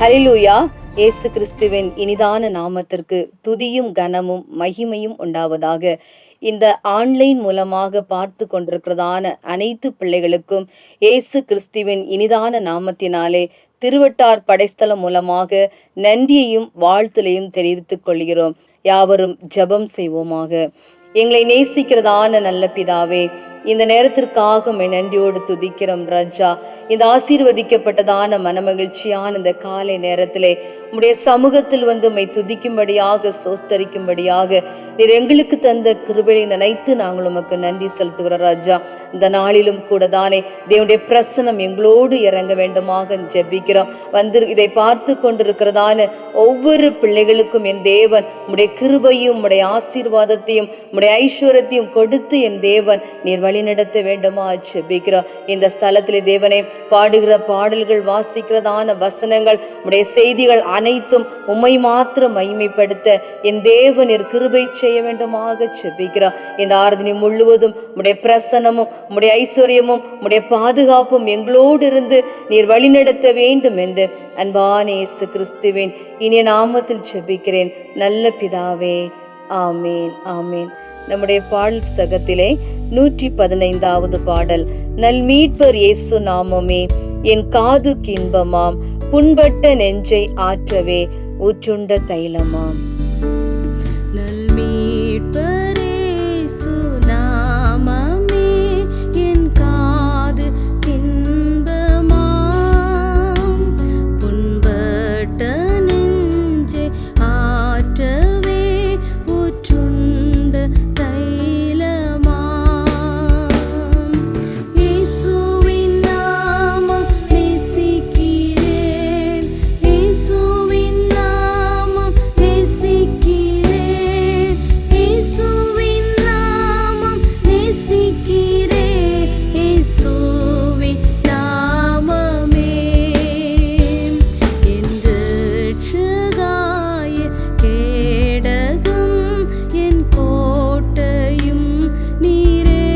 ஹல்லேலூயா. இயேசு கிறிஸ்துவின் இனிதான நாமத்திற்கு துதியும் கனமும் மகிமையும் உண்டாவதாக. இந்த ஆன்லைன் மூலமாக பார்த்து கொண்டிருக்கிறதான அனைத்து பிள்ளைகளுக்கும் இயேசு கிறிஸ்துவின் இனிதான நாமத்தினாலே திருவட்டார் படைஸ்தலம் மூலமாக நன்றியையும் வாழ்த்துலையும் தெரிவித்துக் கொள்கிறோம். யாவரும் ஜெபம் செய்வோமாக. எங்களை நேசிக்கிறதான நல்ல பிதாவே, இந்த நேரத்திற்காக நன்றியோடு துதிக்கிறோம் ராஜா. இந்த ஆசீர்வதிக்கப்பட்டதான மனமகிழ்ச்சியான இந்த காலை நேரத்திலே உம்முடைய சமூகத்தில் வந்து உம்மை துதிக்கும்படியாக சோஸ்தரிக்கும்படியாக நீர் எங்களுக்கு தந்த கிருபையை நினைத்து நாங்கள் உமக்கு நன்றி செலுத்துகிறோம் ராஜா. இந்த நாளிலும் கூட தானே தேவனுடைய பிரசனம் எங்களோடு இறங்க வேண்டுமாக ஜெபிக்கிறோம். வந்து இதை பார்த்து கொண்டிருக்கிறதான ஒவ்வொரு பிள்ளைகளுக்கும் என் தேவன் உம்முடைய கிருபையும் உம்முடைய ஆசீர்வாதத்தையும் உம்முடைய ஐஸ்வர்யத்தையும் கொடுத்து என் தேவன் நீர் வழிநடத்த வேண்டுமா ஜெபிக்கிறோம். இந்த ஸ்தலத்திலே தேவனே பாடுகிற பாடல்கள், வாசிக்கிறதான வசனங்கள், உடைய செய்திகள் அனைத்தும் உம்மை மாத்திரம் மகிமைப்படுத்த என் தேவன் நீர் கிருபை செய்ய வேண்டுமாக ஜெபிக்கிறோம். இந்த ஆராதனை முழுவதும் உடைய பிரசன்னமும் உடைய ஐஸ்வர்யமும் உடைய பாதுகாப்பும் எங்களோடு இருந்து நீர் வழிநடத்த வேண்டும் என்று அன்பான இயேசு கிறிஸ்துவின் இனிய நாமத்தில் ஜெபிக்கிறேன் நல்ல பிதாவே, ஆமீன் ஆமீன். நம்முடைய பாடல் புத்தகத்திலே 115வது பாடல். நல் மீட்பர் இயேசு நாமமே என் காதுக்கு இன்பமாம், புண்பட்ட நெஞ்சை ஆற்றவே ஊற்றுண்ட தைலமாம். நல் மீட்பர் இயேசு நாமமே என் காதுக்கு இன்பமாம், புண்பட்ட நெஞ்சை ஆற்றவே ஊற்றுண்ட தைலமாம். இயேசுவின் நாமம் நேசிக்கிறேன், இயேசுவின் நாமம் நேசிக்கிறேன், இயேசுவின் நாமம் நேசிக்கிறேன், இயேசுவின் நாமமே என் ரட்சகாய கேடகம் என் கோட்டையும் நீரே,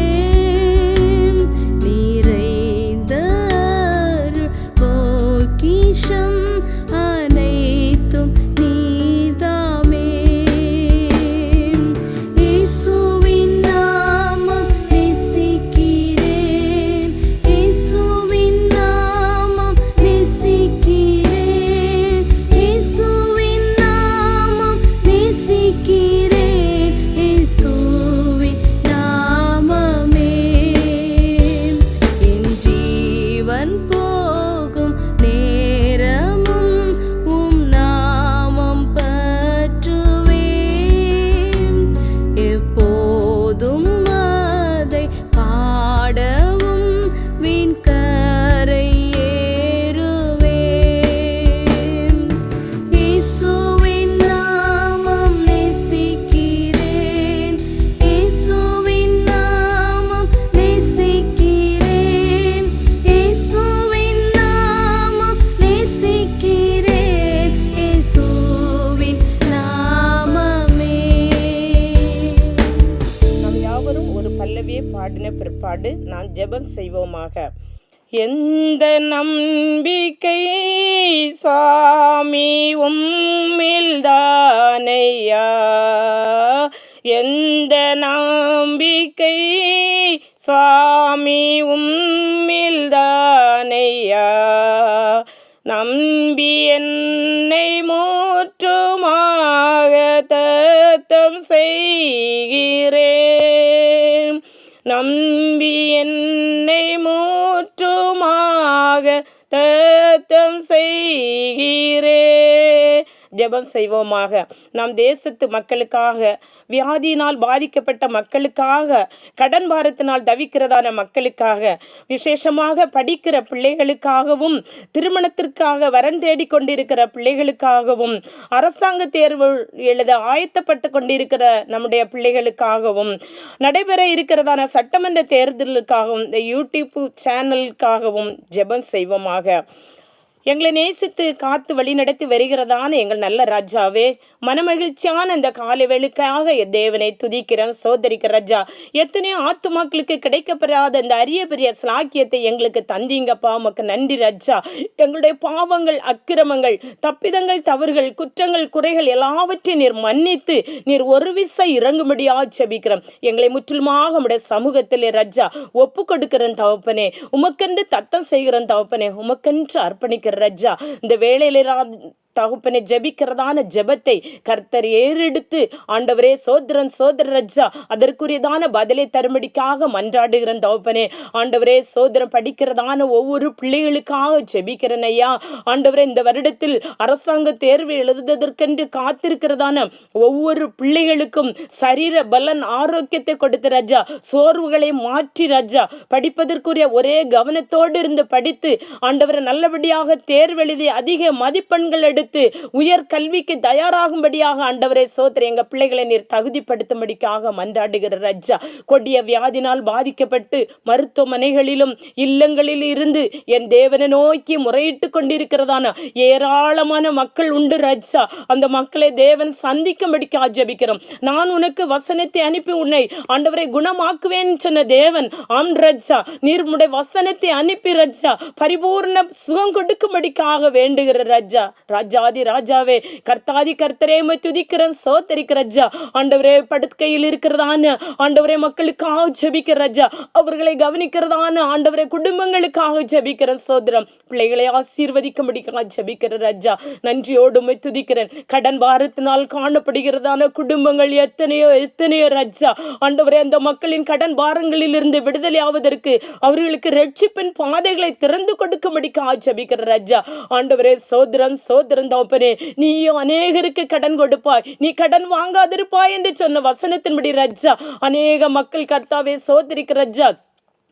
நிறைந்த அருள் பொக்கிஷம் அனைத்தும் நீர்தாமே. இயேசுவின் நாமம் நேசிக்கிறேன், இயேசுவின் நாமம் நேசிக்கிறேன், இயேசுவின் நாமம் நேசிக்கிறேன், இயேசுவின் நாமமே என் ஜீவன் போகும் நேரமும் உம் நாமம் பற்றுவேன், எப்போதும் அதை பாடவும் வீண் கரை ஏறுவேன். இயேசுவின் நாமம் நேசிக்கிறேன், இயேசுவின் நாமம் நேசிக்கிறேன், இயேசுவின் நாமம் நேசிக்கிறேன், இயேசுவின் நாமமே. நாம் யாவரும் ஒரு பல்லவியை பாடின பிற்பாடு நான் ஜெபம் செய்வோமாக. எந்த நம்பிக்கை சாமி உம்மில்தானையா, எந்த நம்பிக்கை சாமி உம்மில்தானையா, நம்பி என்னை மூற்றுமாக தத்தம் செய்கிறேன், நம்பி என்னை மூற்றுமாக தத்தம் செய்கிறேன். ஜெபம் செய்வோமாக. நாம் தேசத்து மக்களுக்காக, வியாதியினால் பாதிக்கப்பட்ட மக்களுக்காக, கடன் பாரத்தினால் தவிக்கிறதான மக்களுக்காக, விசேஷமாக படிக்கிற பிள்ளைகளுக்காகவும், திருமணத்திற்காக வரன் தேடி கொண்டிருக்கிற பிள்ளைகளுக்காகவும், அரசாங்க தேர்வு எழுத ஆயத்தப்பட்டு கொண்டிருக்கிற நம்முடைய பிள்ளைகளுக்காகவும், நடைபெற இருக்கிறதான சட்டமன்ற தேர்தலுக்காகவும், இந்த யூடியூப் சேனலுக்காகவும் ஜெபம் செய்வோமாக. எங்களை நேசித்து காத்து வழி நடத்தி வருகிறதான எங்கள் நல்ல ராஜாவே, மனமகிழ்ச்சியான இந்த காலை வேளைக்காக தேவனை துதிக்கிறோம், சோதரிக்கிற ராஜா. எத்தனையோ ஆத்துமாக்களுக்கு கிடைக்கப்பெறாத இந்த அரிய பெரிய ஸ்லாக்கியத்தை எங்களுக்கு தந்தீங்கப்பா, உமக்கு நன்றி ராஜா. எங்களுடைய பாவங்கள், அக்கிரமங்கள், தப்பிதங்கள், தவறுகள், குற்றங்கள், குறைகள் எல்லாவற்றையும் நீர் மன்னித்து நீர் ஒரு விசை இறங்கும்படியா ஜெபிக்கிறோம். எங்களை முற்றிலுமாக உம்முடைய சமூகத்திலே ராஜா ஒப்பு கொடுக்கிறேன் தகப்பனே. உமக்கென்று தத்தம் செய்கிறேன் தகப்பனே. உமக்கென்று அர்ப்பணிக்கிற ராஜா. இந்த வேளையில தகுப்பனை ஜெபிக்கிறதான ஜெபத்தை கர்த்தர் ஏறெடுத்து ஆண்டவரே சோதரன் சோதர ராஜா அதற்குரியதான பதிலை தரும்படிக்காக மன்றாடுகிறேன் தகுப்பனே. ஆண்டவரே சோதரம் படிக்கிறதான ஒவ்வொரு பிள்ளைகளுக்காக ஜெபிக்கிறேன் ஐயா. ஆண்டவரே இந்த வருடத்தில் அரசாங்க தேர்வு எழுதுவதற்கென்று காத்திருக்கிறதான ஒவ்வொரு பிள்ளைகளுக்கும் சரீர பலன் ஆரோக்கியத்தை கொடுத்த ராஜா, சோர்வுகளை மாற்றி ராஜா படிப்பதற்குரிய ஒரே கவனத்தோடு இருந்து படித்து ஆண்டவரை நல்லபடியாக தேர்வெழுதி அதிக மதிப்பெண்கள் எடுத்து உயர் கல்விக்கு தயாராகும்படியாக ஆண்டவரே சோதரை எங்க பிள்ளைகளை நீர் தகுதிப்படுத்தும்படிக்காக மன்றாடுகிற ராஜா. கொடிய வியாதினால் பாதிக்கப்பட்டு மருத்துவமனைகளிலும் இல்லங்களில் இருந்து என் தேவனை நோக்கி முறையிட்டு கொண்டிருக்கிறதான ஏராளமான மக்கள் உண்டு ராஜா. அந்த மக்களை தேவன் சந்திக்கும்படிக்காக ஜெபிக்கிறோம். நான் உனக்கு வசனத்தை அனுப்பி உன்னை ஆண்டவரை குணமாக்குவேன் சொன்ன தேவன் ஆம் ராஜா, நீர் உடைய வசனத்தை அனுப்பி ராஜா பரிபூர்ண சுகம் கொடுக்கும்படிக்காக வேண்டுகிற ராஜா. ராஜாதி ராஜாவே, கர்த்தாதி கர்த்தரே துதிக்கிறேன், சோதரிக்கிற ராஜா. ஆண்டவரே படுக்கையில் இருக்கிறதான ஆண்டவரே மக்களுக்காக ஜெபிக்கிற ராஜா, அவர்களை கவனிக்கிறதான ஆண்டவரே குடும்பங்களுக்காக ஜெபிக்கிறேன் சோதரம். பிள்ளைகளை ஆசீர்வதிக்கும்படிக்காக ஜெபிக்கிற ராஜா. நன்றியோடு துதிக்கிறேன். கடன் பாரத்தினால் காணப்படுகிறதான குடும்பங்கள் எத்தனையோ எத்தனையோ ராஜா. ஆண்டவரே அந்த மக்களின் கடன் பாரங்களில் இருந்து விடுதலை ஆவதற்கு அவர்களுக்கு ரட்சிப்பின் பாதைகளை திறந்து கொடுக்கும்படிக்காக ஜெபிக்கிற ராஜா. ஆண்டவரே சோதரம் சோதரம் தகப்பனே, நீயும் அநேகருக்கு கடன் கொடுப்பாய், நீ கடன் வாங்காதிருப்பாய் என்று சொன்ன வசனத்தின்படி ராஜா அநேக மக்கள் கர்த்தாவே சோதரிக்கிற ராஜா.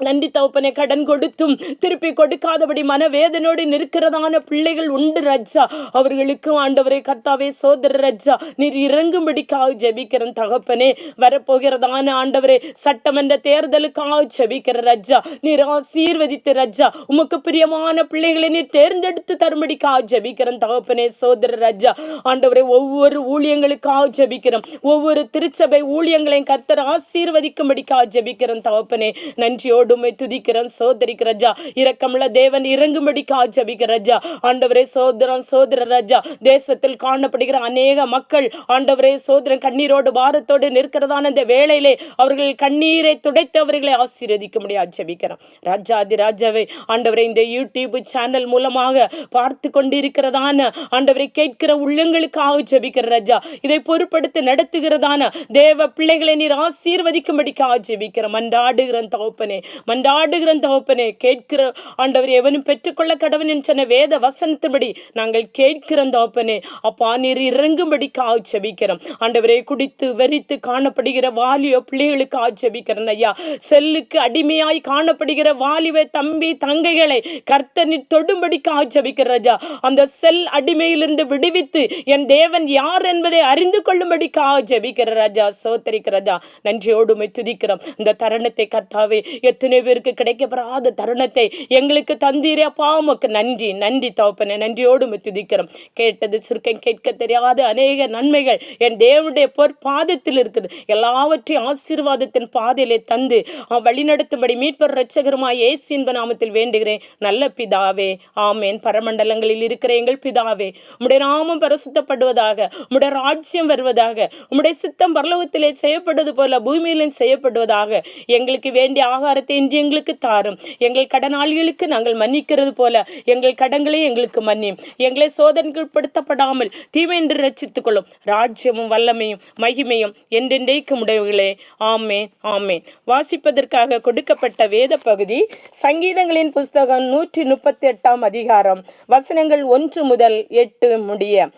நன்றி தகப்பனே. கடன் கொடுத்தும் திருப்பி கொடுக்காதபடி மனவேதனோடு நிற்கிறதான பிள்ளைகள் உண்டு ராஜா. அவர்களுக்கும் ஆண்டவரே கர்த்தாவே சோதர ராஜா நீர் இறங்கும்படிக்காக ஜெபிக்கிறேன் தகப்பனே. வரப்போகிறதான ஆண்டவரே சட்டமன்ற தேர்தலுக்காக ஜெபிக்கிற ராஜா, நீர் ஆசீர்வதித்து ராஜா உமக்கு பிரியமான பிள்ளைகளை நீர் தேர்ந்தெடுத்து தரும்படிக்காக ஜெபிக்கிறேன் தகப்பனே சோதர ராஜா. ஆண்டவரே ஒவ்வொரு ஊழியங்களுக்காக ஜெபிக்கிறோம். ஒவ்வொரு திருச்சபை ஊழியங்களையும் கர்த்தர் ஆசீர்வதிக்கும்படிக்காக ஜெபிக்கிறேன் தகப்பனே. நன்றியோடு துதிக்கிறேன் சோதரிக்கிற ராஜா. இரக்கமுள்ள தேவன் இறங்கும்படிக்காக ஜெபிக்கிற ராஜா. ஆண்டவரே சோதரன் சோதர ராஜா, தேசத்தில் காணப்படுகிற அநேக மக்கள் ஆண்டவரே சோதரன் கண்ணீரோடு பாரத்தோடு நிற்கிறதான இந்த வேளையிலே அவர்கள் கண்ணீரை துடைத்து அவர்களை ஆசீர்வதிக்க முடியாது ஜெபிக்கிறோம் ராஜாதி ராஜாவே. ஆண்டவரை இந்த யூடியூப் சேனல் மூலமாக பார்த்து கொண்டிருக்கிறதான ஆண்டவரை கேட்கிற உள்ளங்களுக்காக ஜெபிக்கிற ராஜா. இதை பொறுப்படுத்தி நடத்துகிறதான தேவ பிள்ளைகளை நீர் ஆசீர்வதிக்கும்படிக்காக ஜெபிக்கிறோம். மன்றாடுகிறேன் தகப்பனே, மன்றாடுகிறேன் தகப்பனே. கேட்கிற ஆண்டவர் எவனும் பெற்றுக்கொள்ள கடவன் சொன்ன வேத வசனத்தின்படி நாங்கள் கேட்கிறோம் தகப்பனே. அப்பா நீர் இறங்கும்படிக்காக ஜெபிக்கிறோம் ஆண்டவரே. குடித்து வெறித்து காணப்படுகிற வாலிப பிள்ளைகளுக்காக ஜெபிக்கிறேன் ஐயா. செல்லுக்கு அடிமையாய் காணப்படுகிற வாலிப தம்பி தங்கைகளை கர்த்தர் நீர் தொடும்படிக்காக ஜெபிக்கிற ராஜா. அந்த செல் அடிமையிலிருந்து விடுவித்து என் தேவன் யார் என்பதை அறிந்து கொள்ளும்படிக்காக ஜெபிக்கிற ராஜா. சோதரிக்கிற ராஜா நன்றியோடு துதிக்கிறோம். இந்த தருணத்தை கர்த்தாவே எத்தனை பேருக்கு கிடைக்கப்படாத தருணத்தை எங்களுக்கு தந்தீரே அப்பா, உமக்கு நன்றி நன்றி தகப்பனே. நன்றியோடு துதிக்கிறோம். கேட்டது சுருக்கம் கேட்க தெரியாத அநேக நன்மைகள் என் தேவனுடைய பாதத்தில் இருக்குது. எல்லாவற்றையும் ஆசீர்வாதத்தின் பாதையிலே தந்து வழிநடத்தும்படி மீட்பர் இரட்சகருமாய் இயேசுவின் நாமத்தில் வேண்டுகிறேன் நல்ல பிதாவே, ஆமேன். பரமண்டலங்களில் இருக்கிற எங்கள் பிதாவே, உம்முடைய நாமம் பரிசுத்தப்படுவதாக, உம்முடைய ராஜ்யம் வருவதாக, உம்முடைய சித்தம் பரலோகத்திலே செய்யப்படுவது போல பூமியிலும் செய்யப்படுவதாக. எங்களுக்கு வேண்டிய ஆகாரத்தை இன்று எங்களுக்கு தாரும். எங்கள் கடனாளிகளுக்கு நாங்கள் மன்னிக்கிறது போல எங்கள் கடன்களை எங்களுக்கு மன்னியும். எங்களை சோதனைக்குட்படுத்தப்படாமல் தீமை என்று ரட்சித்துக் கொள்ளும். ராஜ்யமும் வல்லமையும் மகிமையும் என்றென்றைக்கு உடையவர்களே. ஆமேன் ஆமேன். வாசிப்பதற்காக கொடுக்கப்பட்ட வேத பகுதி சங்கீதங்களின் புஸ்தகம் 138 அதிகாரம் வசனங்கள் 1 முதல் 8 முடிய.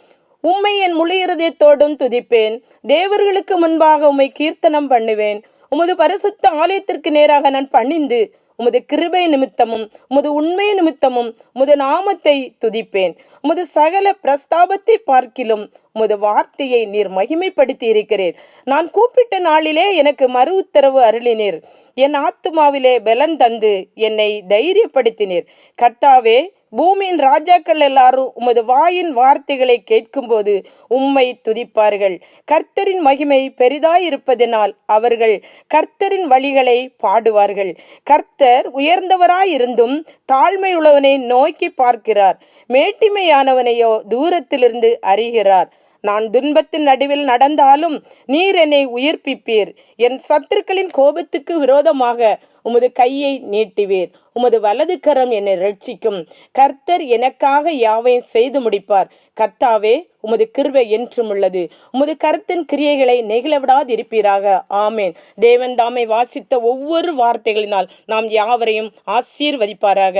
உம்மை என் முழு இருதயத்தோடும் துதிப்பேன், தேவர்களுக்கு முன்பாக உம்மை கீர்த்தனம் பண்ணுவேன். உமது பரிசுத்த ஆலயத்திற்கு நேராக நான் பணிந்து உமது கிருபை நிமித்தமும் உமது உண்மை நிமித்தமும் உமது நாமத்தை துதிப்பேன். உமது சகல பிரஸ்தாபத்தை பார்க்கிலும் உமது வார்த்தையை நீர் மகிமைப்படுத்தி இருக்கிறீர். நான் கூப்பிட்ட நாளிலே எனக்கு மறு உத்தரவு அருளினீர். என் ஆத்துமாவிலே பலன் தந்து என்னை தைரியப்படுத்தினீர். கர்த்தாவே, பூமியின் ராஜாக்கள் எல்லாரும் உமது வாயின் வார்த்தைகளை கேட்கும்போது உம்மை துதிப்பார்கள். கர்த்தரின் மகிமை பெரிதாயிருப்பதினால் அவர்கள் கர்த்தரின் வழிகளை பாடுவார்கள். கர்த்தர் உயர்ந்தவராயிருந்தும் தாழ்மையுள்ளவனை நோக்கி பார்க்கிறார், மேட்டிமையானவனையோ தூரத்திலிருந்து அறிகிறார். நான் துன்பத்தின் நடுவில் நடந்தாலும் நீர் என்னை உயிர்ப்பிப்பீர். என் சத்துருக்களின் கோபத்துக்கு விரோதமாக உமது கையை நீட்டுவீர். உமது வலது கரம் என்னை ரட்சிக்கும். கர்த்தர் எனக்காக யாவையும் செய்து முடிப்பார். கர்த்தாவே, உமது கிருபை என்றும் உள்ளது. உமது கர்த்தரின் கிரியைகளை நெகிழவிடாது இருப்பீராக. ஆமேன். தேவன் தாமை வாசித்த ஒவ்வொரு வார்த்தைகளினால் நாம் யாவரையும் ஆசீர்வதிப்பாராக.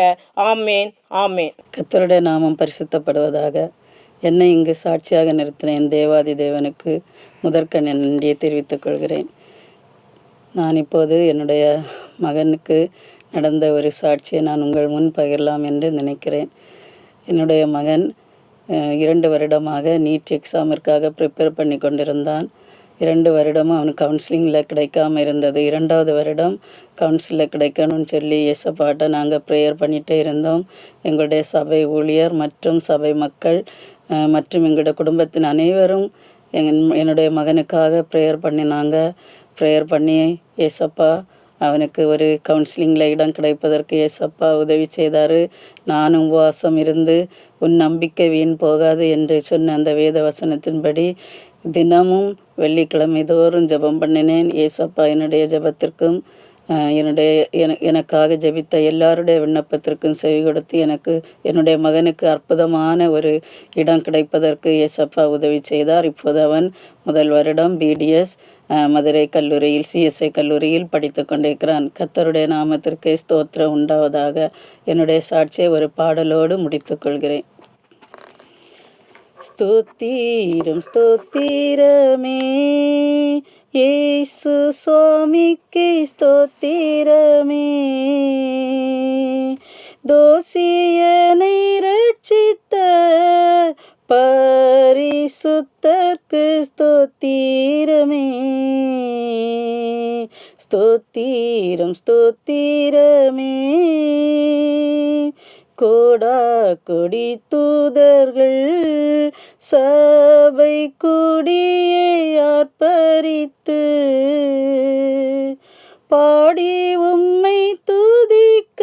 ஆமேன், ஆமேன். கர்த்தருடைய நாமம் பரிசுத்தப்படுவதாக. என்னை இங்கு சாட்சியாக நிறுத்தின என் தேவாதி தேவனுக்கு முதற்கண் நன்றியை தெரிவித்துக் கொள்கிறேன். நான் இப்போது என்னுடைய மகனுக்கு நடந்த ஒரு சாட்சியை நான் உங்கள் முன் பகிரலாம் என்று நினைக்கிறேன். என்னுடைய மகன் 2 வருடமாக நீட் எக்ஸாமிற்காக ப்ரிப்பேர் பண்ணி கொண்டிருந்தான். 2 வருடமும் அவனுக்கு கவுன்சிலிங்கில் கிடைக்காமல் இருந்தது. 2வது வருடம் கவுன்சிலில் கிடைக்கணும்னு சொல்லி ஏசப்பாட்ட நாங்கள் ப்ரேயர் பண்ணிகிட்டே இருந்தோம். எங்களுடைய சபை ஊழியர் மற்றும் சபை மக்கள் மற்றும் எங்களுடைய குடும்பத்தின் அனைவரும் என்னுடைய மகனுக்காக ப்ரேயர் பண்ணினாங்க. ப்ரேயர் பண்ணி ஏசப்பா அவனுக்கு ஒரு கவுன்சிலிங்கில் இடம் கிடைப்பதற்கு ஏசப்பா உதவி செய்தார். நானும் உபவாசம் இருந்து உன் நம்பிக்கை வீண் போகாது என்று சொன்ன அந்த வேத வசனத்தின்படி தினமும் வெள்ளிக்கிழமை தோறும் ஜெபம் பண்ணினேன். ஏசப்பா என்னுடைய ஜெபத்திற்கும் எனக்காக ஜெபித்த எல்லாருடைய விண்ணப்பத்திற்கும் செவி கொடுத்து என்னுடைய மகனுக்கு அற்புதமான ஒரு இடம் கிடைப்பதற்கு ஏசப்பா உதவி செய்தார். இப்போது அவன் முதல் வருடம் BDS மதுரை கல்லூரியில் CSI கல்லூரியில் படித்து கொண்டிருக்கிறான். கர்த்தருடைய நாமத்திற்கு ஸ்தோத்திரம் உண்டாவதாக. என்னுடைய சாட்சியை ஒரு பாடலோடு முடித்துக் கொள்கிறேன். ஸ்தோத்திரம் ஸ்தோத்திரமே இயேசு சுவாமிக்கு ஸ்தோத்திரமே, தோசியனை ரட்சித்த பரிசுத்தர்க்கு ஸ்தோத்திரமே. ஸ்தோத்திரம் ஸ்தோத்திரமே, கோடா கொடி தூதர்கள் சபை கூடியே ஆர்ப்பரித்து பாடி உம்மை துதிக்க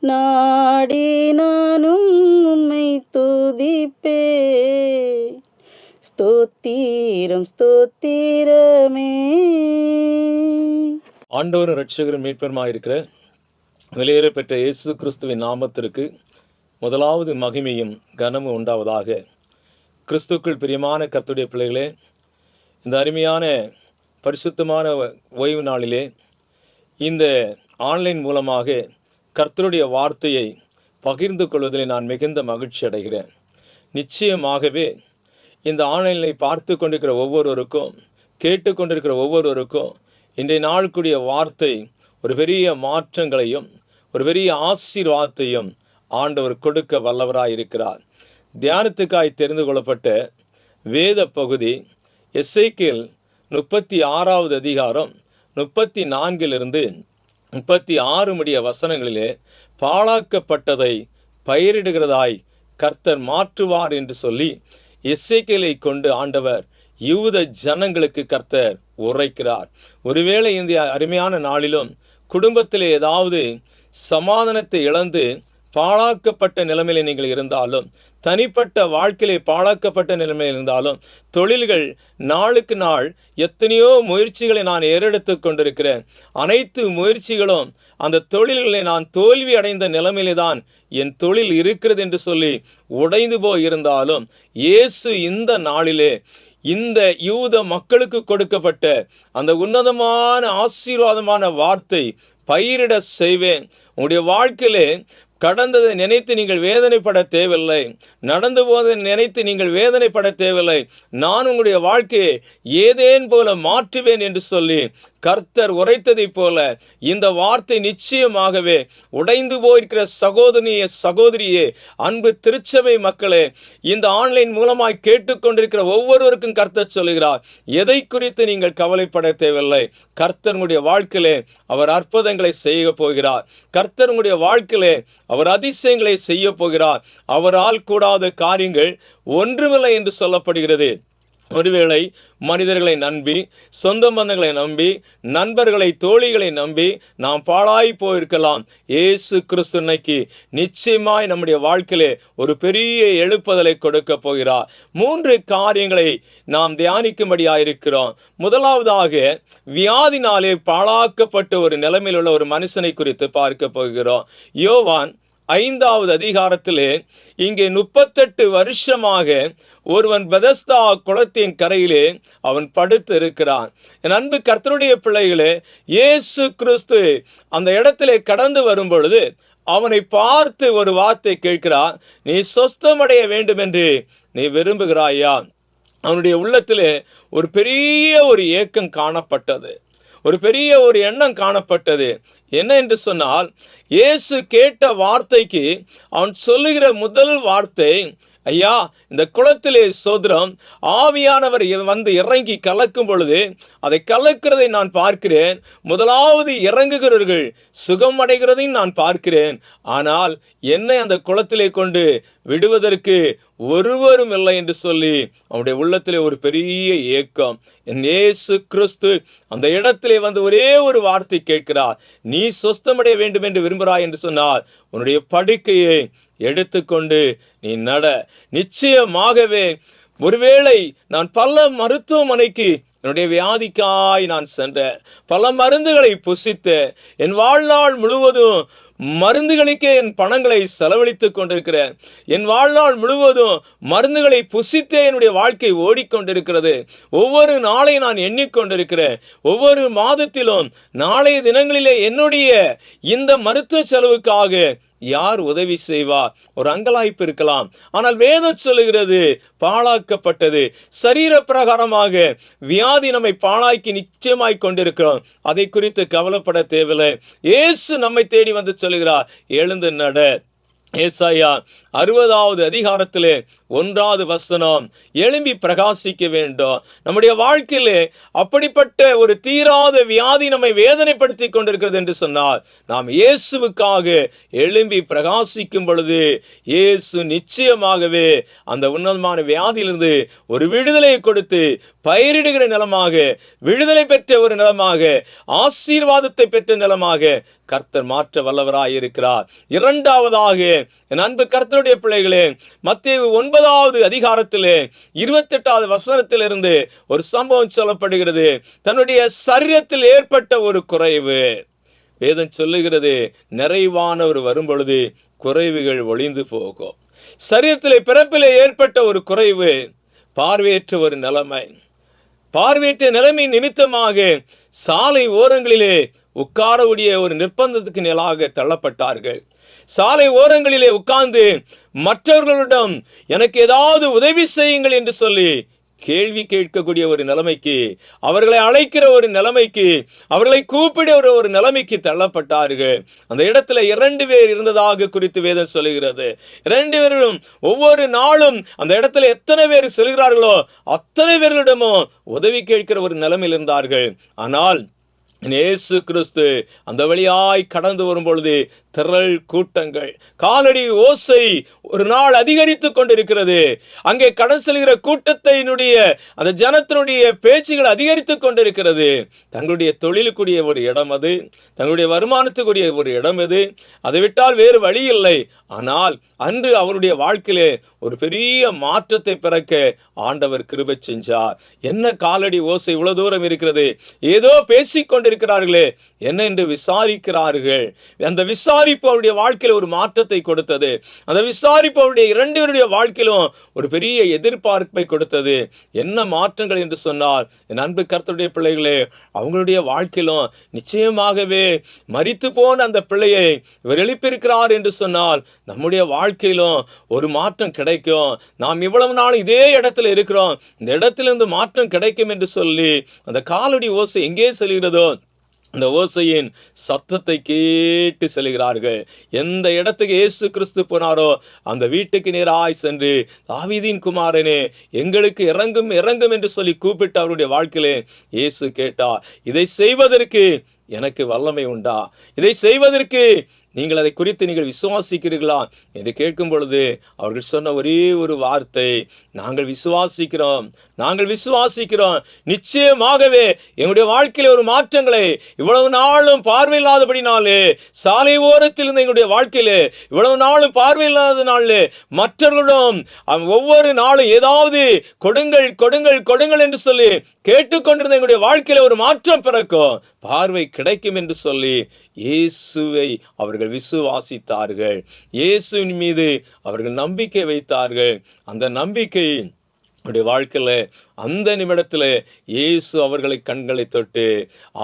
நாடி நானும் உம்மை துதிப்பே. ஸ்தோத்திரம் ஸ்தோத்திரமே. ஆண்டவரும் இரட்சகரும் மீட்பருமாயிருக்கிற வெளியேறப்பெற்ற இயேசு கிறிஸ்துவின் நாமத்திற்கு முதலாவது மகிமையும் கனமும் உண்டாவதாக. கிறிஸ்துக்குள் பிரியமான கர்த்தருடைய பிள்ளைகளே, இந்த அருமையான பரிசுத்தமான ஓய்வு நாளிலே இந்த ஆன்லைன் மூலமாக கர்த்தருடைய வார்த்தையை பகிர்ந்து கொள்வதில் நான் மிகுந்த மகிழ்ச்சி அடைகிறேன். நிச்சயமாகவே இந்த ஆன்லைனில் பார்த்து கொண்டிருக்கிற ஒவ்வொருவருக்கும், கேட்டுக்கொண்டிருக்கிற ஒவ்வொருவருக்கும் இன்றைய நாளுக்குரிய வார்த்தை ஒரு பெரிய மாற்றங்களையும் ஒரு பெரிய ஆசீர்வாதத்தையும் ஆண்டவர் கொடுக்க வல்லவராயிருக்கிறார். தியானத்துக்காய் தெரிந்து கொள்ளப்பட்ட வேத பகுதி எசேக்கியேல் 36வது அதிகாரம் 34 36 முடிய வசனங்களிலே பாழாக்கப்பட்டதை பயிரிடுகிறதாய் கர்த்தர் மாற்றுவார் என்று சொல்லி எசேக்கியேலை கொண்டு ஆண்டவர் யூத ஜனங்களுக்கு கர்த்தர் உரைக்கிறார். ஒருவேளை இந்த அருமையான நாளிலும் குடும்பத்தில் ஏதாவது சமாதானத்தை இழந்து பாழாக்கப்பட்ட நிலைமையில் நீங்கள் இருந்தாலும், தனிப்பட்ட வாழ்க்கையிலே பாழாக்கப்பட்ட நிலைமையில் இருந்தாலும், தொழில்கள் நாளுக்கு நாள் எத்தனையோ முயற்சிகளை நான் ஏறெடுத்து கொண்டிருக்கிறேன், அனைத்து முயற்சிகளும் அந்த தொழில்களை நான் தோல்வி அடைந்த நிலைமையிலே தான் என் தொழில் இருக்கிறது என்று சொல்லி உடைந்து போய் இருந்தாலும், இயேசு இந்த நாளிலே இந்த யூத மக்களுக்கு கொடுக்கப்பட்ட அந்த உன்னதமான ஆசீர்வாதமான வார்த்தை பயிரிட செய்வேன். உங்களுடைய வாழ்க்கையிலே கடந்ததை நினைத்து நீங்கள் வேதனைப்பட தேவையில்லை, நடந்து போவதை நினைத்து நீங்கள் வேதனைப்பட தேவையில்லை. நான் உங்களுடைய வாழ்க்கையை ஏதேன் போல மாற்றுவேன் என்று சொல்லி கர்த்தர் உரைத்ததைப் போல இந்த வார்த்தை நிச்சயமாகவே உடைந்து போயிருக்கிற சகோதரியே, அன்பு திருச்சபை மக்களே, இந்த ஆன்லைன் மூலமாய் கேட்டுக்கொண்டிருக்கிற ஒவ்வொருவருக்கும் கர்த்தர் சொல்லுகிறார், எதை குறித்து நீங்கள் கவலைப்பட தேவையில்லை. கர்த்தர் உங்களுடைய வாழ்க்கையிலே அவர் அற்புதங்களை செய்ய போகிறார். கர்த்தர் உங்களுடைய வாழ்க்கையிலே அவர் அதிசயங்களை செய்ய போகிறார். அவரால் கூடாத காரியங்கள் ஒன்றுமில்லை என்று சொல்லப்படுகிறது. ஒருவேளை மனிதர்களை நம்பி, சொந்த பந்தங்களை நம்பி, நண்பர்களை, தோழிகளை நம்பி நாம் பாழாய் போயிருக்கலாம். இயேசு கிறிஸ்து இன்னைக்கு நிச்சயமாய் நம்முடைய வாழ்க்கையிலே ஒரு பெரிய எழுப்புதலை கொடுக்க போகிறார். 3 காரியங்களை நாம் தியானிக்கும்படியாயிருக்கிறோம். முதலாவதாக, வியாதினாலே பாழாக்கப்பட்ட ஒரு நிலைமையில் உள்ள ஒரு மனுஷனை குறித்து பார்க்க போகிறோம். யோவான் 5வது அதிகாரத்திலே இங்கே 38 வருஷமாக ஒருவன் பெதஸ்தா குளத்தின் கரையிலே அவன் படுத்து இருக்கிறான். என் அன்பு கர்த்தருடைய பிள்ளைகளே, இயேசு கிறிஸ்து அந்த இடத்திலே கடந்து வரும் பொழுது அவனை பார்த்து ஒரு வார்த்தை கேட்கிறார், நீ சொஸ்தமடைய வேண்டும் என்று நீ விரும்புகிறாயா? அவனுடைய உள்ளத்திலே ஒரு பெரிய ஒரு ஏக்கம் காணப்பட்டது, ஒரு பெரிய ஒரு எண்ணம் காணப்பட்டது. என்ன என்று சொன்னால், இயேசு கேட்ட வார்த்தைக்கு அவன் சொல்லுகிற முதல் வார்த்தை, ஐயா, இந்த குளத்திலே சோதரம் ஆவியானவர் வந்து இறங்கி கலக்கும் பொழுது அதை கலக்கிறதை நான் பார்க்கிறேன். முதலாவது இறங்குகிறவர்கள் சுகம் அடைகிறதையும் நான் பார்க்கிறேன். ஆனால் என்னை அந்த குளத்திலே கொண்டு விடுவதற்கு ஒருவரும் இல்லை என்று சொல்லி அவனுடைய உள்ளத்திலே ஒரு பெரிய ஏக்கம். என் இயேசு கிறிஸ்து அந்த இடத்திலே வந்து ஒரே ஒரு வார்த்தை கேட்கிறார், நீ சொஸ்தமடைய வேண்டும் என்று விரும்புகிறாய் என்று சொன்னால் உன்னுடைய படுக்கையை எடுத்துக்கொண்டு நீ நட. நிச்சயமாகவே ஒருவேளை நான் பல மருத்துவமனைக்கு என்னுடைய வியாதிக்காய் நான் சென்றேன், பல மருந்துகளை புசித்தேன், என் வாழ்நாள் முழுவதும் மருந்துகளுக்கே என் பணங்களை செலவழித்துக் கொண்டிருக்கிறேன், என் வாழ்நாள் முழுவதும் மருந்துகளை புசித்தே என்னுடைய வாழ்க்கை ஓடிக்கொண்டிருக்கிறது. ஒவ்வொரு நாளை நான் எண்ணிக்கொண்டிருக்கிறேன். ஒவ்வொரு மாதத்திலும் நாளைய தினங்களிலே என்னுடைய இந்த மருத்துவ செலவுக்காக யார் உதவி செய்வார்? ஒரு அங்கலாய்ப்பு இருக்கலாம். ஆனால் வேதம் சொல்லுகிறது, பாழாக்கப்பட்டது சரீர பிரகாரமாக வியாதி நம்மை பாழாக்கி நிச்சயமாய் கொண்டிருக்கிறோம். அதை குறித்து கவலைப்பட தேவையில்லை. இயேசு நம்மை தேடி வந்து சொல்லுகிறார், எழுந்து நட. ஏசாயா 60வது அதிகாரத்திலே 1வது வசனம், எழும்பி பிரகாசிக்க வேண்டும். நம்முடைய வாழ்க்கையிலே அப்படிப்பட்ட ஒரு தீராத வியாதி நம்மை வேதனைப்படுத்தி கொண்டிருக்கிறது என்று சொன்னால், நாம் இயேசுவுக்காக எழும்பி பிரகாசிக்கும் பொழுது இயேசு நிச்சயமாகவே அந்த உன்னதமான வியாதியிலிருந்து ஒரு விடுதலை கொடுத்து பயிரிடுகிற நிலமாக, விடுதலை பெற்ற ஒரு நிலமாக, ஆசீர்வாதத்தை பெற்ற நிலமாக கர்த்தர் மாற்ற வல்லவராயிருக்கிறார். 2வதாக, என் அன்பு கர்த்தருடைய பிள்ளைகளே, மத்தேயு 9வது அதிகாரத்திலே 28வது வசனத்திலிருந்து ஒரு சம்பவம் சொல்லப்படுகிறது. தன்னுடைய சரீரத்தில் ஏற்பட்ட ஒரு குறைவு. வேதம் சொல்லுகிறது, நிறைவானவர் வரும் பொழுது குறைவுகள் ஒளிந்து போகும். சரீரத்திலே பிறப்பிலே ஏற்பட்ட ஒரு குறைவு, பார்வையற்ற ஒரு நிலைமை. பார்வையற்ற நிலைமை நிமித்தமாக சாலை ஓரங்களிலே உட்காரக்கூடிய ஒரு நிர்பந்தத்துக்கு நிலாக தள்ளப்பட்டார்கள். சாலை ஓரங்களிலே உட்கார்ந்து மற்றவர்களிடம் எனக்கு ஏதாவது உதவி செய்யுங்கள் என்று சொல்லி கேள்வி கேட்கக்கூடிய ஒரு நிலைமைக்கு, அவர்களை அழைக்கிற ஒரு நிலைமைக்கு, அவர்களை கூப்பிட ஒரு நிலைமைக்கு தள்ளப்பட்டார்கள். அந்த இடத்துல 2 பேர் இருந்ததாக குறித்து வேதம் சொல்லுகிறது. 2 பேரும் ஒவ்வொரு நாளும் அந்த இடத்துல எத்தனை பேர் செல்கிறார்களோ அத்தனை பேர்களிடமும் உதவி கேட்கிற ஒரு நிலைமையில் இருந்தார்கள். ஆனால் இயேசு கிறிஸ்து அந்த வழியாய் கடந்து வரும் பொழுது திரள் கூட்டங்கள், காலடி ஓசை ஒரு நாள் அதிகரித்து கொண்டிருக்கிறது. அங்கே கடந்து செல்கிற கூட்டத்தினுடைய அந்த ஜனத்தினுடைய பேச்சுகள் அதிகரித்து கொண்டிருக்கிறது. தங்களுடைய தொழிலுக்குரிய ஒரு இடம் அது, தங்களுடைய வருமானத்துக்குரிய ஒரு இடம் அது, அதை விட்டால் வேறு வழி இல்லை. ஆனால் அன்று அவருடைய வாழ்க்கையிலே ஒரு பெரிய மாற்றத்தை பிறக்க ஆண்டவர் கிருபை செஞ்சார். என்ன காலடி ஓசை இவ்வளவு தூரம் இருக்கிறது, ஏதோ பேசிக்கொண்டிருக்கிறார்களே என்ன என்று விசாரிக்கிறார்கள். அந்த விசாரிப்பு அவருடைய வாழ்க்கையில் ஒரு மாற்றத்தை கொடுத்தது. அந்த விசாரிப்பு அவருடைய 2 பேருடைய வாழ்க்கையிலும் ஒரு பெரிய எதிர்பார்ப்பை கொடுத்தது. என்ன மாற்றங்கள் என்று சொன்னால், என் அன்பு கர்த்தருடைய பிள்ளைகளே, அவங்களுடைய வாழ்க்கையிலும் நிச்சயமாகவே மரித்து போன அந்த பிள்ளையை இவர் எழுப்பியிருக்கிறார் என்று சொன்னால் நம்முடைய வாழ்க்கையிலும் ஒரு மாற்றம் கிடைக்கும். நாம் இவ்வளவு நாள் இதே இடத்துல இருக்கிறோம், இந்த இடத்திலிருந்து மாற்றம் கிடைக்கும் என்று சொல்லி அந்த காலடி ஓசை எங்கே செல்கிறதோ அந்த ஓசையின் சத்தத்தை கேட்டு செல்கிறார்கள். எந்த இடத்துக்கு இயேசு கிறிஸ்து போனாரோ அந்த வீட்டுக்கு நேராய் சென்று, தாவீதின் குமாரனே எங்களுக்கு இறங்கும் இறங்கும் என்று சொல்லி கூப்பிட்டு அவருடைய வாழ்க்கையிலே இயேசு கேட்டார், இதை செய்வதற்கு எனக்கு வல்லமை உண்டா? இதை செய்வதற்கு நீங்கள் அதை குறித்து நீங்கள் விசுவாசிக்கிறீர்களா என்று கேட்கும் பொழுது அவர்கள் சொன்ன ஒரே ஒரு வார்த்தை, நாங்கள் விசுவாசிக்கிறோம், நாங்கள் விசுவாசிக்கிறோம். நிச்சயமாகவே எங்களுடைய வாழ்க்கையில ஒரு மாற்றங்களை இவ்வளவு நாளும் பார்வையில்லாதபடினாலே, சாலை ஓரத்தில் இருந்த எங்களுடைய வாழ்க்கையில இவ்வளவு நாளும் பார்வையில்லாத நாளில் மற்றவர்களிடம் ஒவ்வொரு நாளும் ஏதாவது கொடுங்கள் கொடுங்கள் கொடுங்கள் என்று சொல்லி கேட்டுக்கொண்டிருந்த எங்களுடைய வாழ்க்கையில ஒரு மாற்றம் பிறக்கும், பார்வை கிடைக்கும் என்று சொல்லி இயேசுவை அவர்கள் விசுவாசித்தார்கள். இயேசுவின் மீது அவர்கள் நம்பிக்கை வைத்தார்கள். அந்த நம்பிக்கை அவருடைய வாழ்க்கையில் அந்த நிமிடத்தில் இயேசு அவர்களை கண்களை தொட்டு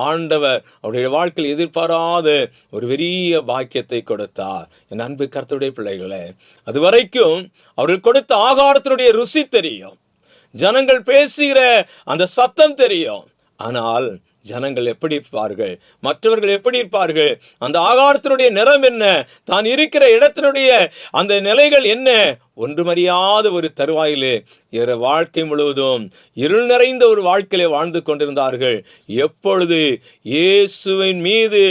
ஆண்டவர் அவருடைய வாழ்க்கையில் எதிர்பாராத ஒரு பெரிய பாக்கியத்தை கொடுத்தார். என் அன்பு கர்த்தருடைய பிள்ளைகளே, அது வரைக்கும் அவர்கள் கொடுத்த ஆகாரத்தினுடைய ருசி தெரியும், ஜனங்கள் பேசுகிற அந்த சத்தம் தெரியும். ஆனால் ஜனங்கள் எப்படி இருப்பார்கள், மற்றவர்கள் எப்படி இருப்பார்கள், அந்த ஆகாரத்தினுடைய நிறம் என்ன, தான் இருக்கிற இடத்தினுடைய அந்த நிலைகள் என்ன, ஒன்றுமறியாத ஒரு தருவாயிலே வாழ்க்கை முழுவதும் இருள் நிறைந்த ஒரு வாழ்க்கையிலே வாழ்ந்து கொண்டிருந்தார்கள். எப்பொழுது இயேசுவின் மீது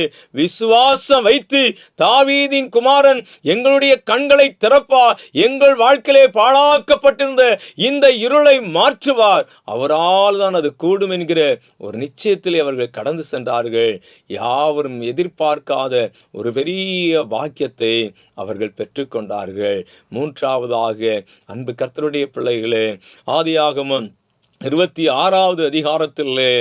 விசுவாசம் வைத்து, தாவீதின் குமாரன் எங்களுடைய கண்களை திறப்பார், எங்கள் வாழ்க்கையிலே பாழாக்கப்பட்டிருந்த இந்த இருளை மாற்றுவார், அவரால் தான் அது கூடும் என்கிற ஒரு நிச்சயத்திலே அவர்கள் கடந்து சென்றார்கள். யாவரும் எதிர்பார்க்காத ஒரு பெரிய பாக்கியத்தை அவர்கள் பெற்றுக்கொண்டார்கள். மூன்றாவதாக அன்பு கர்த்தருடைய பிள்ளைகளே, ஆதியாகமம் 26வது அதிகாரத்திலே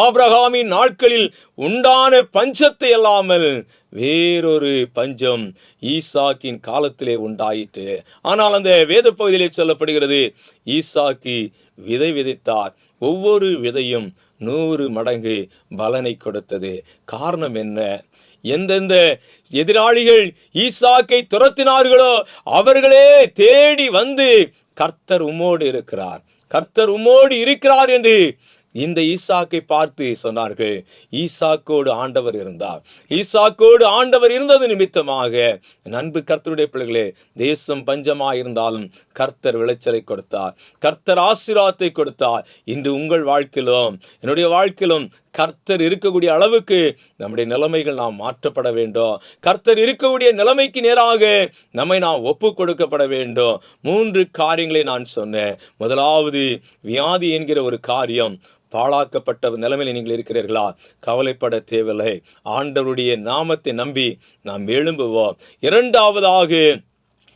ஆபிரகாமின் நாட்களில் உண்டான பஞ்சத்தை அல்லாமல் வேறொரு பஞ்சம் ஈசாக்கின் காலத்திலே உண்டாயிற்று. ஆனால் அந்த வேத பகுதியிலே சொல்லப்படுகிறது, ஈசாக்கு விதை விதைத்தார், ஒவ்வொரு விதையும் 100 மடங்கு பலனை கொடுத்தது. காரணம் என்ன? எந்தெந்த எதிராளிகள் ஈசாக்கை துரத்தினார்களோ அவர்களே தேடி வந்து, கர்த்தர் உம்மோடு இருக்கிறார், கர்த்தர் உம்மோடு இருக்கிறார் என்று இந்த ஈசாக்கை பார்த்து சொன்னார்கள். ஈசாக்கோடு ஆண்டவர் இருந்தார். ஈசாக்கோடு ஆண்டவர் இருந்தது நிமித்தமாக அன்பு கர்த்தருடைய பிள்ளைகளே, தேசம் பஞ்சமாயிருந்தாலும் கர்த்தர் விளைச்சலை கொடுத்தார், கர்த்தர் ஆசீர்வாதத்தை கொடுத்தார். இன்று உங்கள் வாழ்க்கையிலும் என்னுடைய வாழ்க்கையிலும் கர்த்தர் இருக்கக்கூடிய அளவுக்கு நம்முடைய நிலைமைகள் நாம் மாற்றப்பட வேண்டும். கர்த்தர் இருக்கக்கூடிய நிலைமைக்கு நேராக நம்மை நாம் ஒப்பு கொடுக்கப்பட வேண்டும். 3 காரியங்களை நான் சொன்னேன். முதலாவது, வியாதி என்கிற ஒரு காரியம். பாழாக்கப்பட்ட நிலைமையில் நீங்கள் இருக்கிறீர்களா? கவலைப்பட தேவையில்லை, ஆண்டவருடைய நாமத்தை நம்பி நாம் எழும்புவோம். இரண்டாவதாக,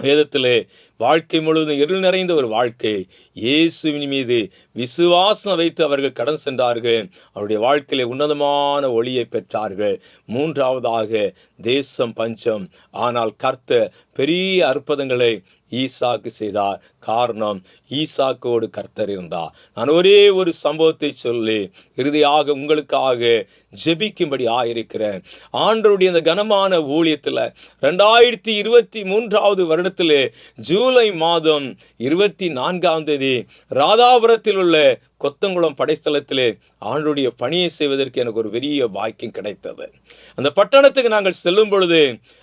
வேதத்திலே வாழ்க்கை முழுவதும் இருள் நிறைந்த ஒரு வாழ்க்கை, இயேசுவின் மீது விசுவாசம் வைத்து அவர்கள் கடன் சென்றார்கள், அவருடைய வாழ்க்கையிலே உன்னதமான ஒளியை பெற்றார்கள். மூன்றாவதாக, தேசம் பஞ்சம், ஆனால் கர்த்தர் பெரிய அற்புதங்களை ஈசாக்கு செய்தார். காரணம், ஈசாக்கோடு கர்த்தர் இருந்தார். நான் ஒரே ஒரு சம்பவத்தை சொல்லி இறுதியாக உங்களுக்காக ஜெபிக்கும்படி ஆயிருக்கிறேன். ஆண்டவருடைய அந்த கனமான ஊழியத்தில் 2023வது வருடத்திலே ஜூலை மாதம் 24ஆம் தேதி ராதாபுரத்தில் உள்ள கொத்தங்குளம் படைஸ்தலத்திலே ஆண்டுடைய பணியை செய்வதற்கு எனக்கு ஒரு பெரிய பாக்கியம் கிடைத்தது. அந்த பட்டணத்துக்கு நாங்கள் செல்லும் பொழுது,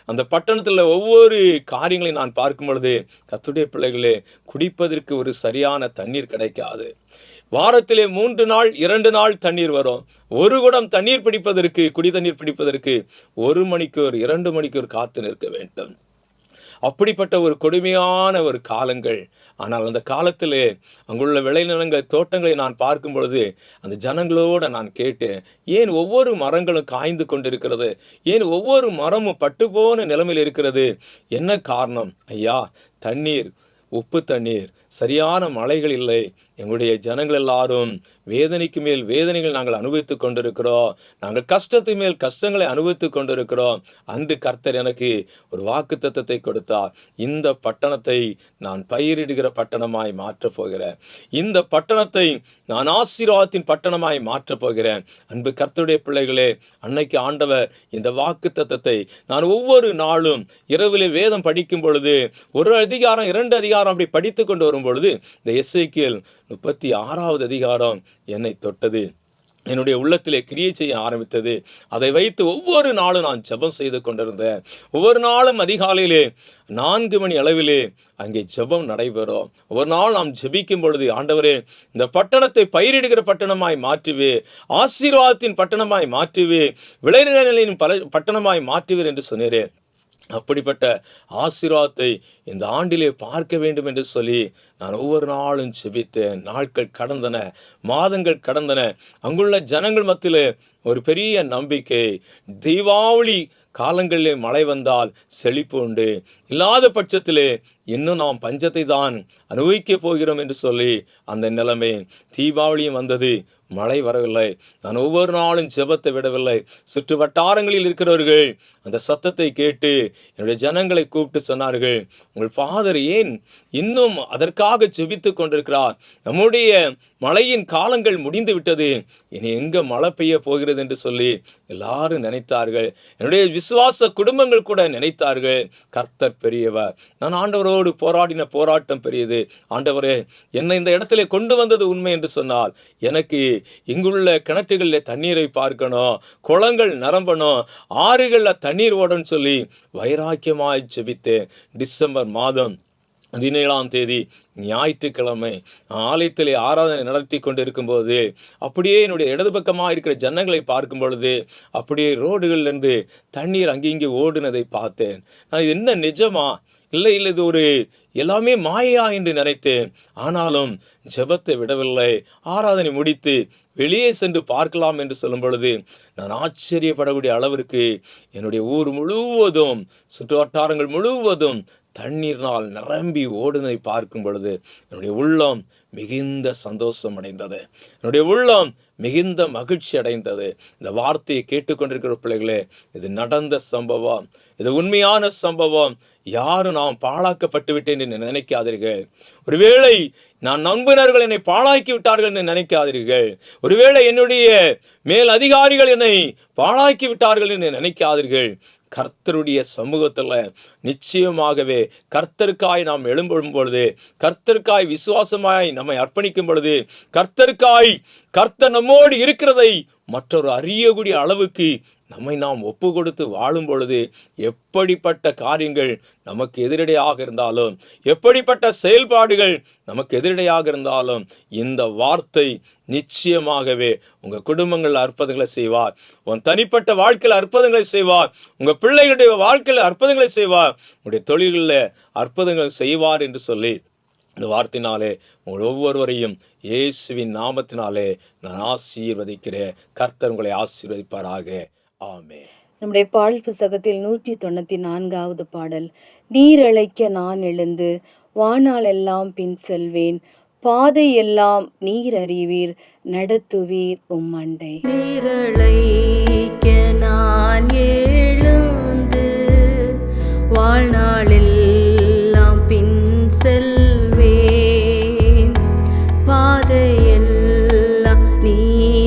அந்த பட்டணத்தில் ஒவ்வொரு காரியங்களையும் நான் பார்க்கும் பொழுது, கர்த்தருடைய பிள்ளைகளே, குடிப்பதற்கு ஒரு சரியான தண்ணீர் கிடைக்காது. வாரத்திலே 3 நாள் 2 நாள் தண்ணீர் வரும். ஒரு குடம் தண்ணீர் பிடிப்பதற்கு, குடி தண்ணீர் பிடிப்பதற்கு 1 மணிக்கூர் 2 மணிக்கூர் காத்து நிற்க வேண்டும். அப்படிப்பட்ட ஒரு கொடுமையான ஒரு காலங்கள். ஆனால் அந்த காலத்திலே அங்குள்ள விளைநிலங்கள், தோட்டங்களை நான் பார்க்கும் பொழுது அந்த ஜனங்களோடு நான் கேட்டேன், ஏன் ஒவ்வொரு மரங்களும் காய்ந்து கொண்டிருக்கிறது, ஏன் ஒவ்வொரு மரமும் பட்டுப்போன நிலைமையில் இருக்கிறது, என்ன காரணம்? ஐயா, தண்ணீர், உப்பு தண்ணீர், சரியான மழைகள் இல்லை. எங்களுடைய ஜனங்கள் எல்லாரும் வேதனைக்கு மேல் வேதனைகள் நாங்கள் அனுபவித்துக் கொண்டிருக்கிறோம். நாங்கள் கஷ்டத்துக்கு மேல் கஷ்டங்களை அனுபவித்துக் கொண்டிருக்கிறோம். அன்று கர்த்தர் எனக்கு ஒரு வாக்குத்தத்தத்தை கொடுத்தார். இந்த பட்டணத்தை நான் பயிரிடுகிற பட்டணமாய் மாற்றப் போகிறேன். இந்த பட்டணத்தை நான் ஆசீர்வாதத்தின் பட்டணமாய் மாற்றப் போகிறேன். அன்பு கர்த்தருடைய பிள்ளைகளே, அன்னைக்கு ஆண்டவர் இந்த வாக்குத்தத்தத்தை நான் ஒவ்வொரு நாளும் இரவிலே வேதம் படிக்கும் பொழுது 1 அதிகாரம் 2 அதிகாரம் அப்படி படித்து கொண்டு வரும் பொழுது இந்த எசேக்கியேல் 36வது அதிகாரம் என்னை தொட்டது. என்னுடைய உள்ளத்திலே கிரியை செய்ய ஆரம்பித்தது. அதை வைத்து ஒவ்வொரு நாளும் நான் ஜெபம் செய்து கொண்டிருந்தேன். ஒவ்வொரு நாளும் அதிகாலையிலே 4 மணி அளவிலே அங்கே ஜெபம் நடைபெறும். ஒவ்வொரு நாள் நாம் ஜெபிக்கும் பொழுது, ஆண்டவரே இந்த பட்டணத்தை பயிரிடுகிற பட்டணமாய் மாற்றுவே, ஆசீர்வாதத்தின் பட்டணமாய் மாற்றுவே, விளைநிலங்களின் பட்டணமாய் மாற்றுவீர் என்று சொன்னீரே. அப்படிப்பட்ட ஆசீர்வாதத்தை இந்த ஆண்டிலே பார்க்க வேண்டும் என்று சொல்லி நான் ஒவ்வொரு நாளும் ஜெபித்தேன். நாட்கள் கடந்தன, மாதங்கள் கடந்தன. அங்குள்ள ஜனங்கள் மத்தியிலே ஒரு பெரிய நம்பிக்கை. தீபாவளி காலங்களிலே மழை வந்தால் செழிப்பு உண்டு, இல்லாத பட்சத்திலே இன்னும் நாம் பஞ்சத்தை தான் அனுபவிக்க போகிறோம் என்று சொல்லி அந்த நிலைமை. தீபாவளியும் வந்தது, மழை வரவில்லை. நான் ஒவ்வொரு நாளும் ஜெபத்தை விடவில்லை. சுற்று வட்டாரங்களில் இருக்கிறவர்கள் அந்த சத்தத்தை கேட்டு என்னுடைய ஜனங்களை கூப்பிட்டு சொன்னார்கள், உங்கள் ஃபாதர் ஏன் இன்னும் அதற்காக ஜெபித்து கொண்டிருக்கிறார்? நம்முடைய மழையின் காலங்கள் முடிந்து விட்டது, இனி எங்க மழை பெய்ய போகிறது என்று சொல்லி எல்லாரும் நினைத்தார்கள். என்னுடைய விசுவாச குடும்பங்கள் கூட நினைத்தார்கள், கர்த்தர் பெரியவர். நான் ஆண்டவரோடு போராடின போராட்டம் பெரியது. ஆண்டவரே, என்னை இந்த இடத்துல கொண்டு வந்தது உண்மை என்று சொன்னால் எனக்கு இங்குள்ள கிணற்றுகளில் தண்ணீரை பார்க்கணும், குளங்கள் நிரம்பணும், ஆறுகளில் தண்ணீர் ஓடன்னு சொல்லி வைராக்கியமாய் ஜெபித்தேன். டிசம்பர் மாதம் 17ஆம் தேதி ஞாயிற்றுக்கிழமை ஆலயத்திலே ஆராதனை நடத்தி கொண்டு இருக்கும்போது அப்படியே என்னுடைய இடது பக்கமாக இருக்கிற ஜன்னங்களை பார்க்கும் பொழுது அப்படியே ரோடுகள்லேருந்து தண்ணீர் அங்கிங்கே ஓடுனதை பார்த்தேன். நான் என்ன நிஜமா இல்லை இது ஒரு எல்லாமே மாயா என்று நினைத்தேன். ஆனாலும் ஜெபத்தை விடவில்லை. ஆராதனை முடித்து வெளியே சென்று பார்க்கலாம் என்று சொல்லும் பொழுது நான் ஆச்சரியப்படக்கூடிய அளவிற்கு என்னுடைய ஊர் முழுவதும், சுற்று வட்டாரங்கள் முழுவதும் தண்ணீர்னால் நிரம்பி ஓடுனதை பார்க்கும் பொழுது என்னுடைய உள்ளம் மிகுந்த சந்தோஷம் அடைந்தது, என்னுடைய உள்ளம் மிகுந்த மகிழ்ச்சி அடைந்தது. இந்த வார்த்தையை கேட்டுக்கொண்டிருக்கிற பிள்ளைகளே, இது நடந்த சம்பவம், இது உண்மையான சம்பவம். யாரும் நாம் பாழாக்கப்பட்டு விட்டேன் என்று நினைக்காதீர்கள். ஒருவேளை நான் நண்பர்கள் என்னை பாழாக்கி விட்டார்கள் என்று நினைக்காதீர்கள். ஒருவேளை என்னுடைய மேல் அதிகாரிகள் என்னை பாழாக்கி விட்டார்கள் என்று நினைக்காதீர்கள். கர்த்தருடைய சமூகத்தில் நிச்சயமாகவே கர்த்தருக்காய் நாம் எழும்பும் பொழுது, கர்த்தருக்காய் விசுவாசமாய் நம்மை அர்ப்பணிக்கும் பொழுது, கர்த்தர் நம்மோடு இருக்கிறதை மற்றொரு அறியக்கூடிய அளவுக்கு நம்மை நாம் ஒப்பு கொடுத்து வாழும் பொழுது எப்படிப்பட்ட காரியங்கள் நமக்கு எதிரடையாக இருந்தாலும், எப்படிப்பட்ட செயல்பாடுகள் நமக்கு எதிரடையாக இருந்தாலும், இந்த வார்த்தை நிச்சயமாகவே உங்கள் குடும்பங்கள் அற்புதங்களை செய்வார், உன் தனிப்பட்ட வாழ்க்கையில் அற்புதங்களை செய்வார், உங்கள் பிள்ளைகளுடைய வாழ்க்கையில் அற்புதங்களை செய்வார், உங்களுடைய தொழில்களில் அற்புதங்களை செய்வார் என்று சொல்லி இந்த வார்த்தையினாலே உங்கள் ஒவ்வொருவரையும் இயேசுவின் நாமத்தினாலே நான் ஆசீர்வதிக்கிறேன். கர்த்தர் உங்களை ஆசீர்வதிப்பாராக. ஆமென். நம்முடைய பாடல் புத்தகத்தில் 194வது பாடல், நீர் அழைக்க நான் எழுந்து வானாலெல்லாம் பின் செல்வேன், பாதையெல்லாம் நீர் அறிவீர், நடத்துவீர் உம்மண்டை. நீரழைக்க நான் எழுந்து வாழ்நாளெல்லாம் பின் செல்வேன், பாதையெல்லாம் நீரறிவீர்,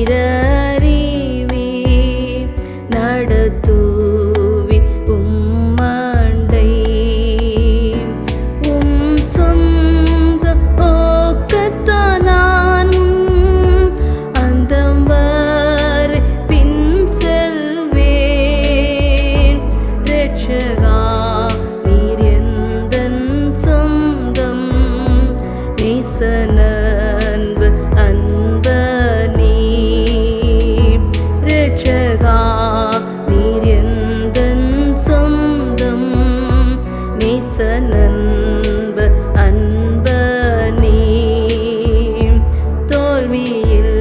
நடத்துவீர் உம்மண்டை. உம் சொந்த ஓக்கத்தான் நானும் அந்தம் வரை பின் செல்வேன், இரட்சகா நீர் எந்தன் சொந்தம், நேசனன்பு அன்பனீ, இரட்சகா நீர் எந்தன் சொந்தம், நேசனன்பு அன்பனீ, தோல்வியில்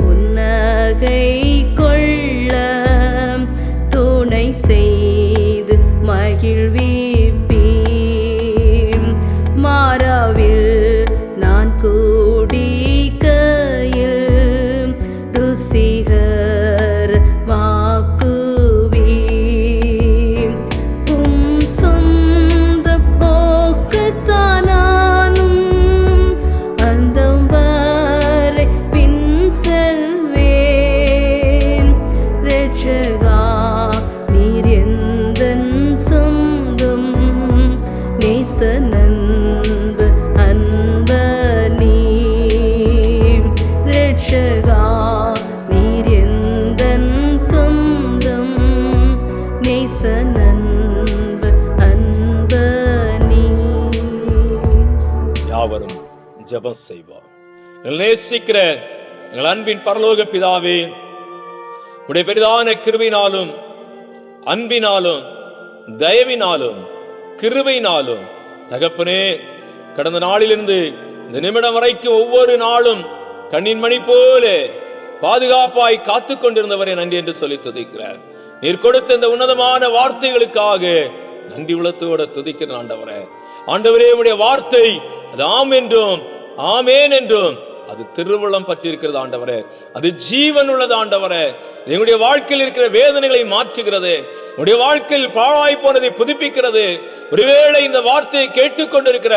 புன்னகை கொள்ள துணை செய்து மகிழ்விப்பீர், மாறாவில் நான் கூடிக்கையில் ருசிகர் வாக்குவீர், உம் சொந்த போக்கத்தான் நானும் அந்தம் வரை பின் செல்வேன், இரட்சகா நீர் எந்தன் சொந்தம், நேசனன்பு அன்பனீ, இரட்சகா நீர் யாவரும் ஜெபம் செய்வோம். எங்கள் நேசிக்கிற எங்கள் அன்பின் பரலோக பிதாவே, உடைய பெரிதான கிருபையினாலும் அன்பினாலும் தயவினாலும் கிருபையினாலும் தகப்பனே, கடந்த நாளிலிருந்து இந்த நிமிடம் வரைக்கும் ஒவ்வொரு நாளும் கண்ணின் மணி போல பாதுகாப்பாய் காத்து கொண்டிருந்தவரை நன்றி என்று சொல்லி துதிக்கிறார். நீர் கொடுத்த இந்த உன்னதமான வார்த்தைகளுக்காக நன்றி உள்ளத்தோட துதிக்கிற ஆண்டவரே. ஆண்டவரே, உடைய வார்த்தை அது ஆம் என்றும் ஆமேன் என்றும் அது திருவுள்ளம் பற்றிருக்கிறது ஆண்டவரே. அது ஜீவன் உள்ளது ஆண்டவரே. எங்களுடைய வாழ்க்கையில் இருக்கிற வேதனைகளை மாற்றுகிறது, உடைய வாழ்க்கையில் பாழாய் போனதை புதுப்பிக்கிறது. ஒருவேளை இந்த வார்த்தையை கேட்டுக்கொண்டிருக்கிற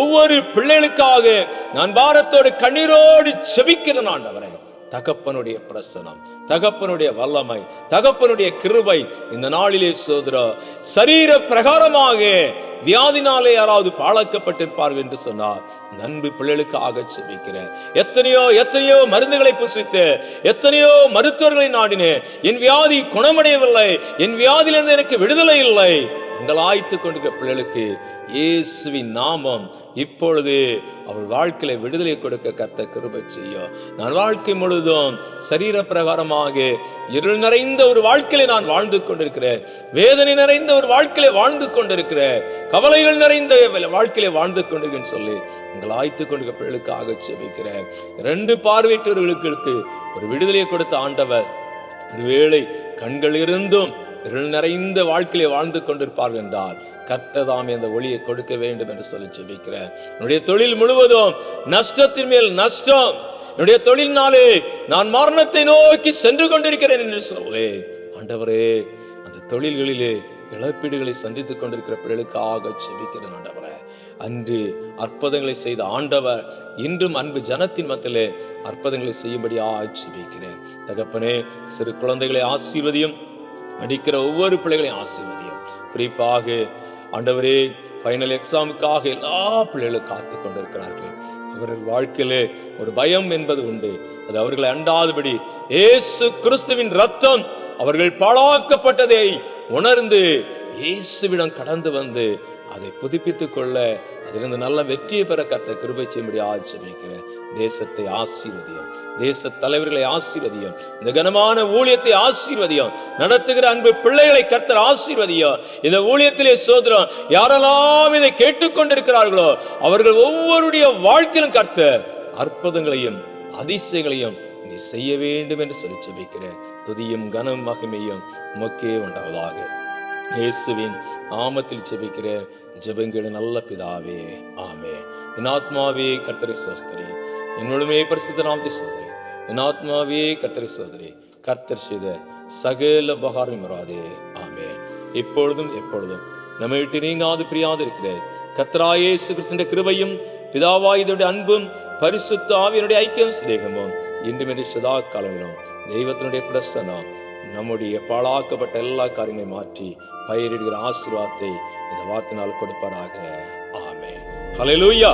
ஒவ்வொரு பிள்ளைகளுக்காக நான் பாரத்தோடு கண்ணீரோடு செபிக்கிறேன் ஆண்டவரே. தகப்பனுடைய பிரசனம், தகப்பனுடைய வல்லமை, தகப்பனுடைய கிருபை இந்த நாளிலே சோதரா சரீர பிரகாரமாக வியாதினாலே யாராவது பாழாக்கப்பட்டிருப்பார்கள் என்று சொன்னார். அன்பு பிள்ளைகளுக்காக செபிக்கிறேன். எத்தனையோ மருந்துகளை புசித்து எத்தனையோ மருத்துவர்களை நாடினேன், என் வியாதி குணமடையவில்லை, என் வியாதியிலிருந்து எனக்கு விடுதலை இல்லை. உங்கள் ஆய்த்து கொண்டிருக்கிற பிள்ளைகளுக்கு இயேசுவின் நாமம் இப்பொழுது அவள் வாழ்க்கையில விடுதலை கொடுக்க கர்த்தர் கிருபை செய்யும். நான் வாழ்க்கை முழுதும் சரீர பிரகாரமாக இருள் நிறைந்த ஒரு வாழ்க்கையில நான் வாழ்ந்து கொண்டிருக்கிறேன், வேதனை நிறைந்த ஒரு வாழ்க்கையில வாழ்ந்து கொண்டிருக்கிறேன், கவலைகள் நிறைந்த வாழ்க்கையில வாழ்ந்து கொண்டிருக்கேன்னு சொல்லி உங்கள் ஆய்த்து கொண்டிருக்கிற பிள்ளைகளுக்காக செபிக்கிறேன். 2 பார்வையற்றவர்களுக்கு ஒரு விடுதலையை கொடுத்த ஆண்டவர் ஒருவேளை கண்கள் இருந்தும் இருள் நிறைந்த வாழ்க்கையிலே வாழ்ந்து கொண்டிருப்பார்கள் என்றால் கர்த்ததாமே அந்த ஒளியை கொடுக்க வேண்டும் என்று சொல்லி ஜெபிக்கிறேன். என்னுடைய தொழில் முழுவதும் நஷ்டத்தின் மேல் நஷ்டம், என்னுடைய தொழில்னாலே நான் மரணத்தை நோக்கி சென்று கொண்டிருக்கிறேன் என்று சொல்லே ஆண்டவரே, அந்த தொழில்களிலே இழப்பீடுகளை சந்தித்துக் கொண்டிருக்கிற பிள்ளைகளுக்காக ஜெபிக்கிறேன் ஆண்டவரே. அன்று அற்புதங்களை செய்த ஆண்டவர் இன்றும் அன்பு ஜனத்தின் மத்தியிலே அற்புதங்களை செய்யும்படியாக ஜெபிக்கிறேன். தகப்பனே, சிறு குழந்தைகளை ஆசீர்வதியும், படிக்கிற ஒவ்வொரு பிள்ளைகளையும் ஆசீர்வதியும். குறிப்பாக ஆண்டவரே, ஃபைனல் எக்ஸாமுக்காக எல்லா பிள்ளைகளும் காத்து கொண்டிருக்கிறார்கள். அவர்கள் வாழ்க்கையிலே ஒரு பயம் என்பது உண்டு. அது அவர்களை அண்டாதபடி இயேசு கிறிஸ்துவின் ரத்தம் அவர்கள் பாழாக்கப்பட்டதை உணர்ந்து இயேசுவிடம் கடந்து வந்து அதை புதுப்பித்துக் கொள்ள, அதிலிருந்து நல்ல வெற்றியை பெற கர்த்தர் கிருபை செய்யும்படியாக ஜெபிக்கிறேன். தேசத்தை ஆசீர்வதியும், தேச தலைவர்களை ஆசீர்வதியும், இந்த கனமான ஊழியத்தை ஆசீர்வதியும், நடத்துகிற அன்பு பிள்ளைகளை கர்த்தர் ஆசீர்வதியும். இந்த ஊழியத்திலே சோதரம் யாரெல்லாம் இதை கேட்டுக்கொண்டிருக்கிறார்களோ அவர்கள் ஒவ்வொருடைய வாழ்க்கையிலும் கர்த்தர் அற்புதங்களையும் அதிசயங்களையும் நீ செய்ய வேண்டும் என்று சொல்லி ஜெபிக்கிறேன். துதியும் கனம் மகிமையும் உமக்கே உண்டாவதாக. இயேசுவின் நாமத்தில் ஜெபிக்கிற ஜெபங்கள் நல்ல பிதாவே, ஆமென். என் ஆத்மாவே கர்த்தரை ஸ்தோத்திரி, என் முழுமே பரிசுத்த நாமத்தை ஸ்தோத்திரி. என் ஆத்மாவே கர்த்தரை ஸ்தோத்திரி, கர்த்தர் செய்த சகல உபகாரம் வராதே, ஆமென். இப்பொழுதும் எப்பொழுதும் நம்மை விட்டு நீங்காது பிரியாது இருக்கிற கர்த்தராகிய இயேசு கிறிஸ்துவின் கிருபையும் பிதாவாகிய அன்பும் பரிசுத்த ஆவியினுடைய ஐக்கியம் சிநேகமும் இன்றும் என்று சதா காலங்களும் தெய்வத்தினுடைய பிரசன்னம் நம்முடைய பாழாக்கப்பட்ட எல்லா காரியங்களையும் மாற்றி பயிரிடுகிற ஆசீர்வாதத்தை இந்த வார்த்தையினால் கொடுப்பாராக, ஆமென். ஹல்லேலூயா.